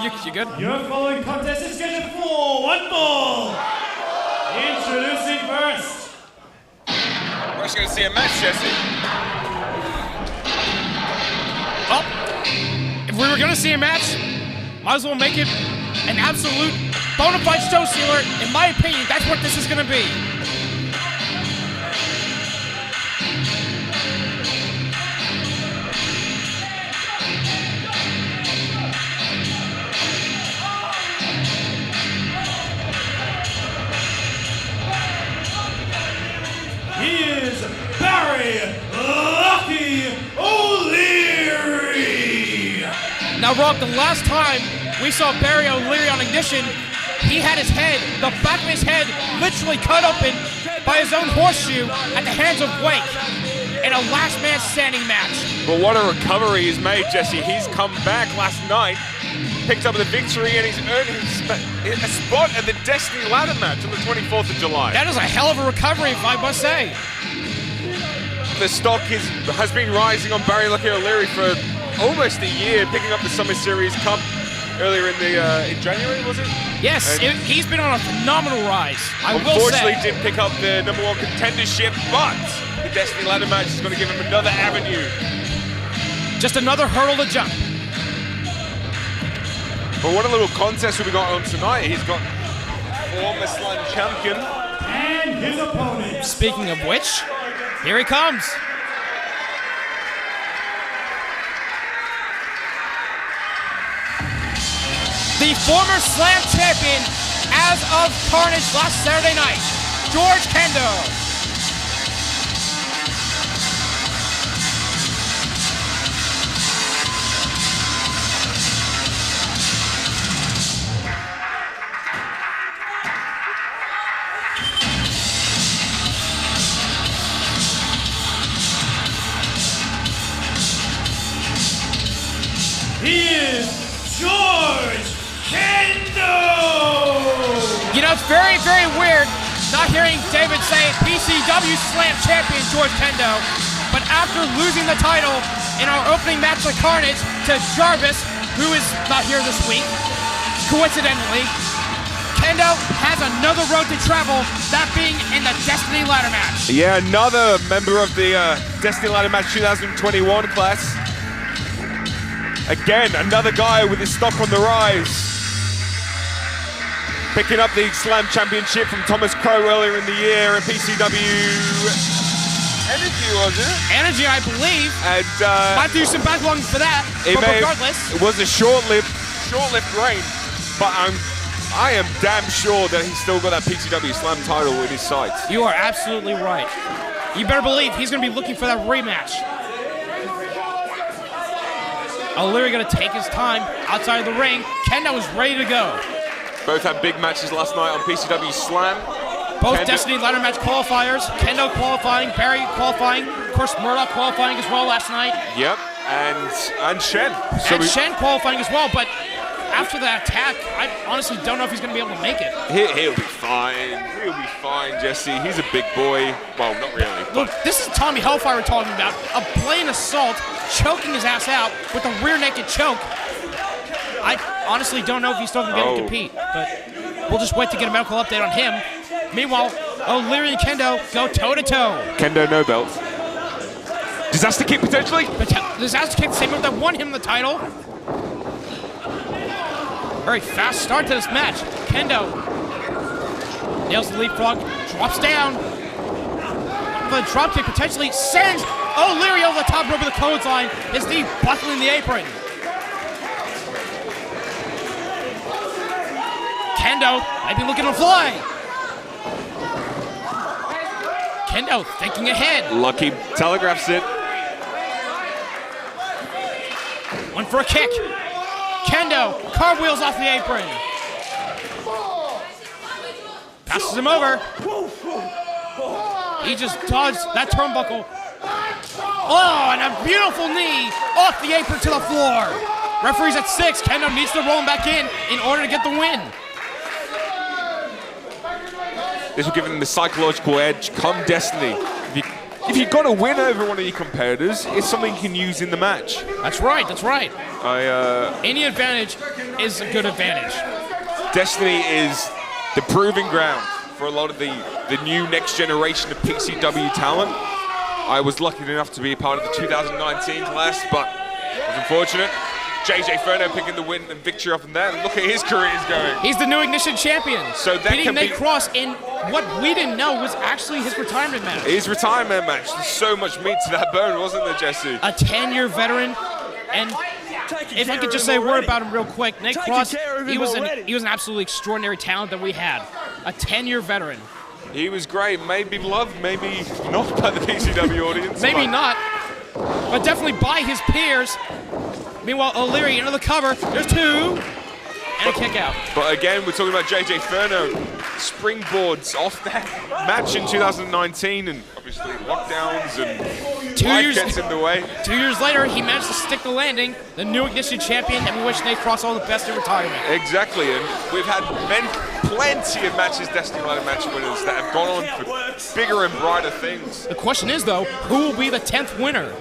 You good? Your following contest is scheduled for one fall. Introducing first. We're actually going to see a match, Jesse. Well, if we were going to see a match, might as well make it an absolute bona fide show stealer. In my opinion, that's what this is going to be. He is Barry Lucky O'Leary. Now, Rob, the last time we saw Barry O'Leary on Ignition, he had his head, the back of his head, literally cut open by his own horseshoe at the hands of Wake in a last man standing match. But what a recovery he's made, Jesse. He's come back last night, picked up the victory, and he's earned a spot at the Destiny ladder match on the 24th of July. That is a hell of a recovery, if I must say. The stock has been rising on Barry Lucky O'Leary for almost a year, picking up the Summer Series Cup earlier in January, was it? Yes, he's been on a phenomenal rise, I will say. Unfortunately, didn't pick up the #1 contendership, but the Destiny ladder match is going to give him another avenue. Just another hurdle to jump. But what a little contest we got on tonight. He's got former Slam champion. And his opponent. Speaking of which, here he comes. The former Slam champion as of Carnage last Saturday night, George Kendo. He is George Kendo! You know, it's very, very weird not hearing David say PCW Slam champion George Kendo, but after losing the title in our opening match with Carnage to Jarvis, who is not here this week, coincidentally, Kendo has another road to travel, that being in the Destiny ladder match. Yeah, another member of the Destiny ladder match 2021 class. Again, another guy with his stock on the rise. Picking up the Slam Championship from Thomas Crow earlier in the year at PCW Energy, was it? Energy, I believe. And might do some backlog for that, but regardless. It was a short-lived reign, but I am damn sure that he's still got that PCW Slam title in his sights. You are absolutely right. You better believe he's going to be looking for that rematch. O'Leary going to take his time outside of the ring. Kendo is ready to go. Both had big matches last night on PCW Slam. Both Kendo. Destiny ladder match qualifiers. Kendo qualifying, Barry qualifying, of course Murdoch qualifying as well last night. Yep, and Shen. And Shen qualifying as well, but after that attack, I honestly don't know if he's going to be able to make it. He'll be fine. He'll be fine, Jesse. He's a big boy. Well, not really. Look, this is Tommy Hellfire we're talking about. A blatant assault, choking his ass out with a rear naked choke. I honestly don't know if he's still going to be able to compete, but we'll just wait to get a medical update on him. Meanwhile, O'Leary and Kendo go toe-to-toe. Kendo no belt. Disaster kick potentially? Disaster kick, the same move that won him the title. Very fast start to this match. Kendo nails the leapfrog, drops down. The drop kick potentially sends O'Leary over the top rope of the clothesline. His knee buckling the apron. Kendo might be looking to fly. Kendo thinking ahead. Lucky telegraphs it. One for a kick. Kendo cartwheels off the apron. Passes him over. He just dodged that turnbuckle. Oh, and a beautiful knee off the apron to the floor. Referee's at 6. Kendo needs to roll him back in order to get the win. This will give him the psychological edge come Destiny. if you've got to win over one of your competitors, it's something you can use in the match. That's right, that's right. Any advantage is a good advantage. Destiny is the proving ground for a lot of the new next generation of PCW talent. I was lucky enough to be a part of the 2019 class, but it was unfortunate. JJ Ferno picking the win and victory off in that, and look at his career is going. He's the new Ignition champion. So that beating Nate Cross in what we didn't know was actually his retirement match. His retirement match. There's so much meat to that bone, wasn't there, Jesse? A 10-year veteran, and if I could just say a word about him real quick, Nate Cross, he was an absolutely extraordinary talent that we had. A 10-year veteran. He was great. Maybe loved, maybe not by the PCW audience. Maybe not, but definitely by his peers. Meanwhile, O'Leary into the cover. There's two, and a kick out. But again, we're talking about JJ Ferno springboards off that match in 2019, and obviously lockdowns and life gets in the way. 2 years later, he managed to stick the landing, the new Ignition champion, and we wish Nate Cross all the best in retirement. Exactly, and we've had plenty of matches, Destiny Ladder match winners, that have gone on for bigger and brighter things. The question is, though, who will be the 10th winner?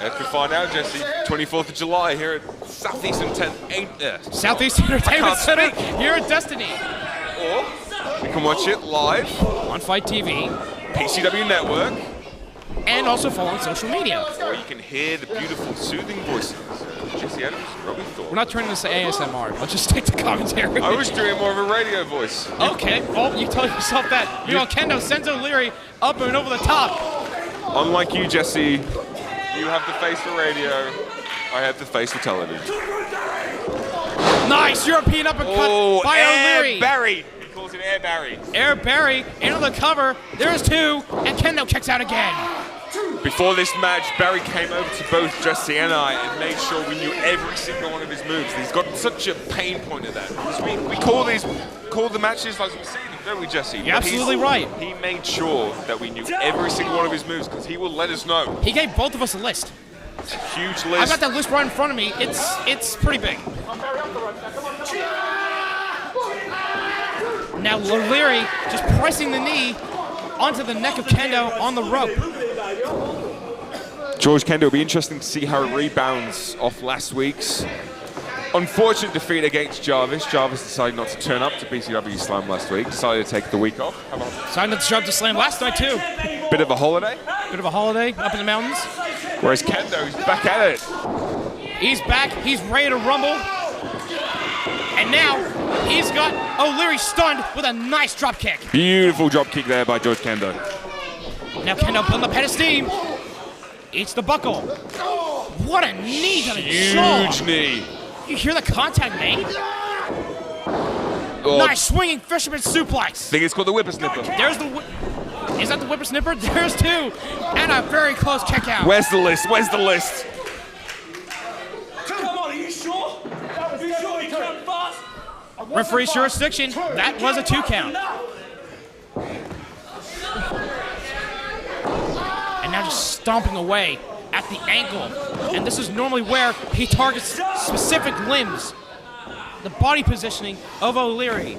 Let's find out, Jesse. 24th of July here at Southeastern Southeast Entertainment Center here at Destiny. Or you can watch it live on Fight TV, PCW Network, and also follow on social media. Or you can hear the beautiful, soothing voices of Jesse Adams and Robbie Thorpe. We're not turning this to ASMR. Let's just stick to commentary. I was doing more of a radio voice. Okay. Well, you tell yourself that. You know, Kendo sends O'Leary up and over the top. Unlike you, Jesse, you have the face for radio. I have the face for television. Nice European uppercut by O'Leary. Air Barry. He calls it Air Barry. Air Barry into the cover. There's two, and Kendo kicks out again. Before this match, Barry came over to both Jesse and I and made sure we knew every single one of his moves. He's got such a pain point at that. We call the matches like we see them, don't we, Jesse? You're absolutely right. He made sure that we knew every single one of his moves because he will let us know. He gave both of us a list. It's a huge list. I've got that list right in front of me. It's pretty big. Now O'Leary just pressing the knee onto the neck of Kendo on the rope. George Kendo, will be interesting to see how he rebounds off last week's unfortunate defeat against Jarvis. Jarvis decided not to turn up to PCW Slam last week, decided to take the week off. Decided not to show up to Slam last night too. Bit of a holiday. Bit of a holiday up in the mountains. Whereas Kendo, he's back at it. He's back, he's ready to rumble. And now, he's got O'Leary stunned with a nice drop kick. Beautiful drop kick there by George Kendo. Now Kendo building up head of steam. Eats the buckle. What a knee to the jaw. Huge knee. You hear the contact made? Nice swinging fisherman suplex. I think it's called the whippersnipper. There's the is that the whippersnipper? There's two. And a very close kick out. Where's the list? Where's the list? Come on, are you sure? Are you sure you come fast? Referee's jurisdiction. That was a 2 count. And now just stomping away at the ankle. And this is normally where he targets specific limbs. The body positioning of O'Leary.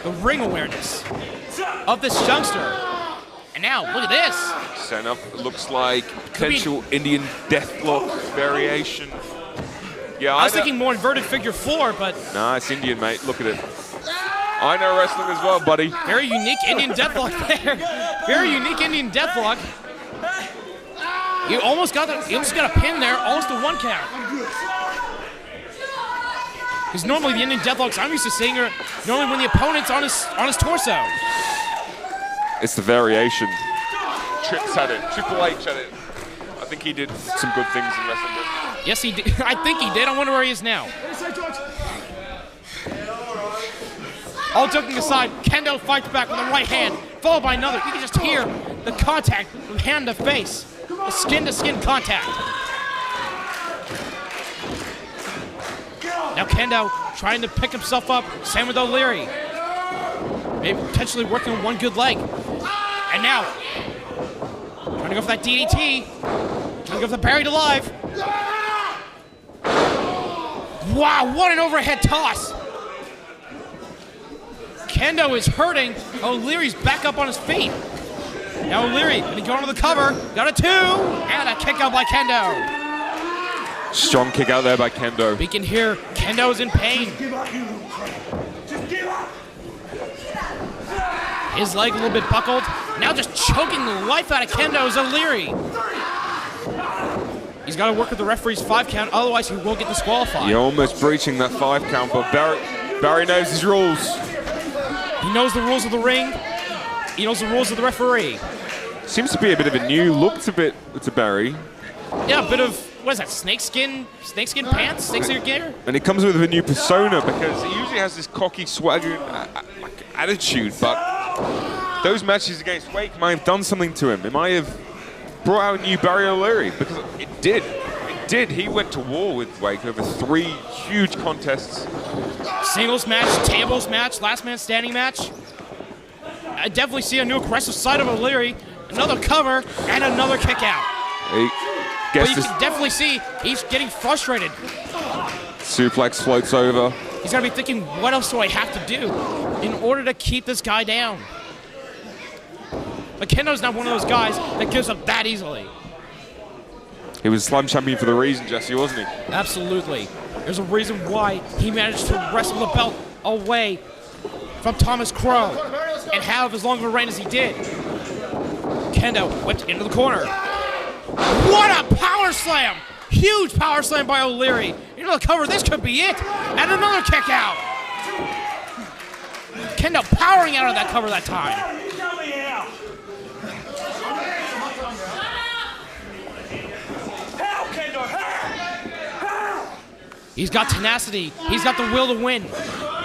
The ring awareness of this youngster. And now, look at this. Set up, looks like potential Indian deathlock variation. Yeah, I was thinking more inverted figure 4, but... Nah, it's Indian, mate. Look at it. I know wrestling as well, buddy. Very unique Indian deathlock there. Very unique Indian deathlock. You almost got a pin there, almost a 1 count. Because normally the Indian deathlocks I'm used to seeing are normally when the opponent's on his torso. It's the variation. Trips at it. Triple H at it. I think he did some good things in wrestling. Yes, he did. I think he did. I wonder where he is now. All joking aside, Kendo fights back with a right hand, followed by another. You can just hear the contact from hand to face. The skin-to-skin contact. Now Kendo trying to pick himself up. Same with O'Leary. Maybe potentially working on one good leg. And now, trying to go for that DDT. Trying to go for the buried alive. Wow, what an overhead toss. Kendo is hurting. O'Leary's back up on his feet. Now O'Leary, and he going to the cover. Got a 2, and a kick out by Kendo. Strong kick out there by Kendo. We can hear Kendo's in pain. His leg a little bit buckled. Now just choking the life out of Kendo is O'Leary. He's got to work with the referee's 5 count, otherwise he will get disqualified. You're almost breaching that 5 count, but Barry knows his rules. He knows the rules of the ring. He knows the rules of the referee. Seems to be a bit of a new look to Barry. Yeah, a bit of, what is that, snakeskin pants, snakeskin gear? And it comes with a new persona because he usually has this cocky, swagger attitude, but those matches against Wake might have done something to him. It might have brought out a new Barry O'Leary, because it did. It did. He went to war with Wake over 3 huge contests. Singles match, tables match, last man standing match. I definitely see a new aggressive side of O'Leary. Another cover and another kick out. But you can definitely see he's getting frustrated. Suplex floats over. He's got to be thinking, what else do I have to do in order to keep this guy down? But Kendo's not one of those guys that gives up that easily. He was Slam champion for the reason, Jesse, wasn't he? Absolutely. There's a reason why he managed to wrestle the belt away from Thomas Crow and have as long of a reign as he did. Kendo whipped into the corner. What a power slam! Huge power slam by O'Leary. Into the cover, this could be it. And another kick out. Kendo powering out of that cover that time. He's got tenacity. He's got the will to win.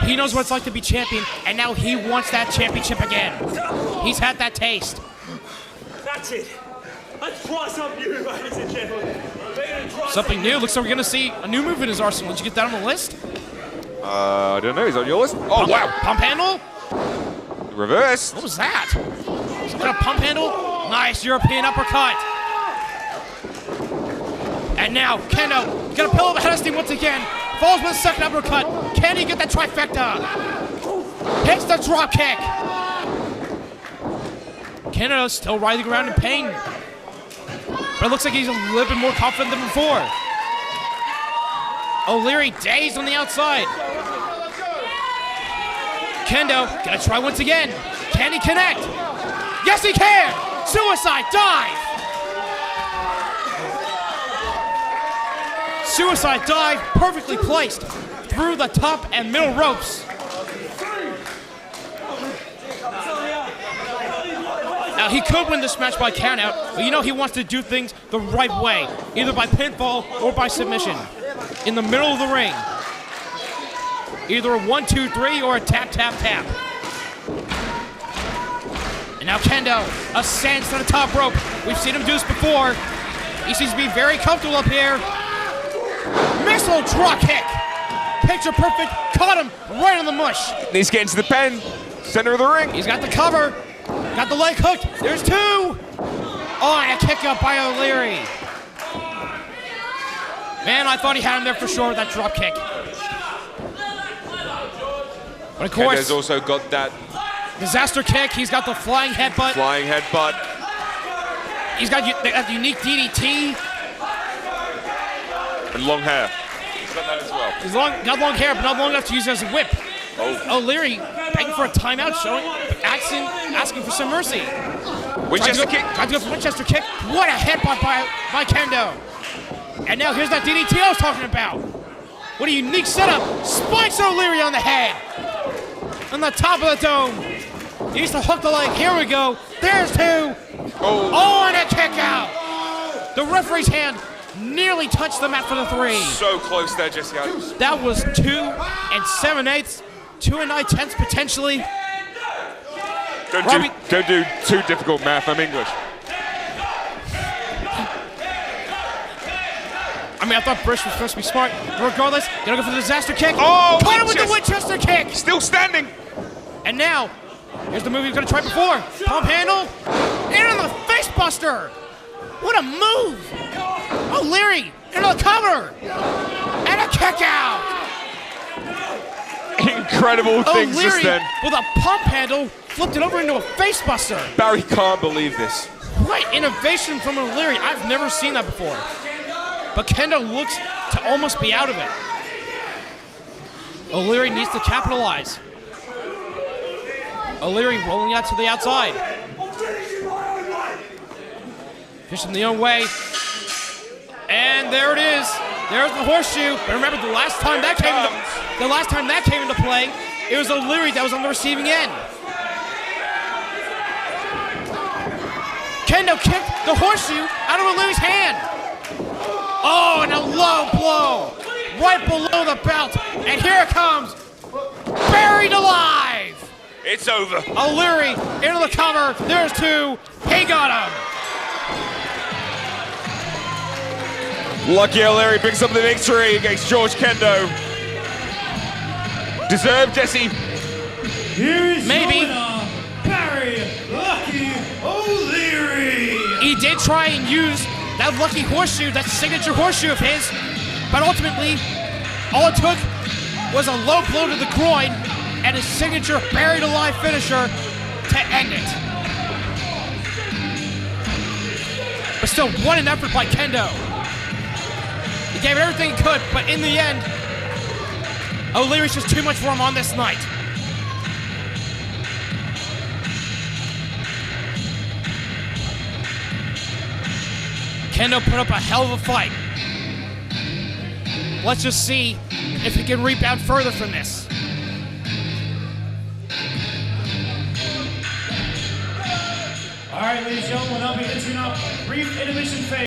He knows what it's like to be champion, and now he wants that championship again. He's had that taste. That's it. Let's try something new, ladies and gentlemen. Something new? Looks like we're going to see a new move in his arsenal. Did you get that on the list? I don't know. He's on your list? Oh, wow. Pump handle? Reverse. What was that? Some kind of pump handle? Nice European uppercut. And now, Kendo, got a pillow of Hennessy once again. Falls with a second uppercut. Can he get that trifecta? Hits the drop kick. Kendo still writhing around in pain. But it looks like he's a little bit more confident than before. O'Leary dazed on the outside. Kendo gonna try once again. Can he connect? Yes, he can! Suicide dive! Suicide dive, perfectly placed through the top and middle ropes. Now, he could win this match by countout, but you know he wants to do things the right way, either by pinfall or by submission. In the middle of the ring. Either a 1, 2, 3 or a tap, tap, tap. And now Kendo ascends to the top rope. We've seen him do this before. He seems to be very comfortable up here. Missile drop kick. Picture perfect. Caught him right on the mush. He's getting to the pen. Center of the ring. He's got the cover. Got the leg hooked. There's 2. Oh, and a kick up by O'Leary. Man, I thought he had him there for sure with that drop kick. But of course, Kendo's also got that disaster kick. He's got the flying headbutt. flying headbutt. He's got that unique DDT. And long hair. He's got that as well. He's got long hair, but not long enough to use it as a whip. Oh. O'Leary begging for a timeout, asking for some mercy. Winchester kick. Tried to go for Winchester kick. What a headbutt by Kendo. And now here's that DDT I was talking about. What a unique setup. Spikes O'Leary on the head. On the top of the dome. He needs to hook the leg. Here we go. There's 2. Oh, and a kick out. The referee's hand nearly touched the mat for the 3. So close there, Jesse. That was 2 7/8, 2 9/10 potentially. Don't do too difficult math. I'm English. I mean, I thought Bruce was supposed to be smart. Regardless, gonna go for the disaster kick. Oh, caught him with the Winchester kick. Still standing. And now, here's the move he was gonna try before. Pump handle, into the face buster. What a move. O'Leary into the cover. And a kick out. incredible things just O'Leary, then. with a pump handle, flipped it over into a face buster. Barry can't believe this. What innovation from O'Leary. I've never seen that before. But Kendo looks to almost be out of it. O'Leary needs to capitalize. O'Leary rolling out to the outside. Fish him the own way. And there it is. There's the horseshoe. But remember, the last time that came into play, it was O'Leary that was on the receiving end. Kendo kicked the horseshoe out of O'Leary's hand. Oh, and a low blow right below the belt. And here it comes. Buried alive. It's over. O'Leary into the cover. There's two. He got him. Lucky O'Leary picks up the victory against George Kendo. Deserved, Jesse. Here is Maybe. your winner, Barry Lucky O'Leary. He did try and use that lucky horseshoe, that signature horseshoe of his, but ultimately, all it took was a low blow to the groin and his signature buried alive finisher to end it. But still, what an effort by Kendo. He gave everything he could, but in the end, O'Leary's just too much for him on this night. Kendo put up a hell of a fight. Let's just see if he can rebound further from this. All right, ladies and gentlemen, we'll now be entering a brief intermission phase.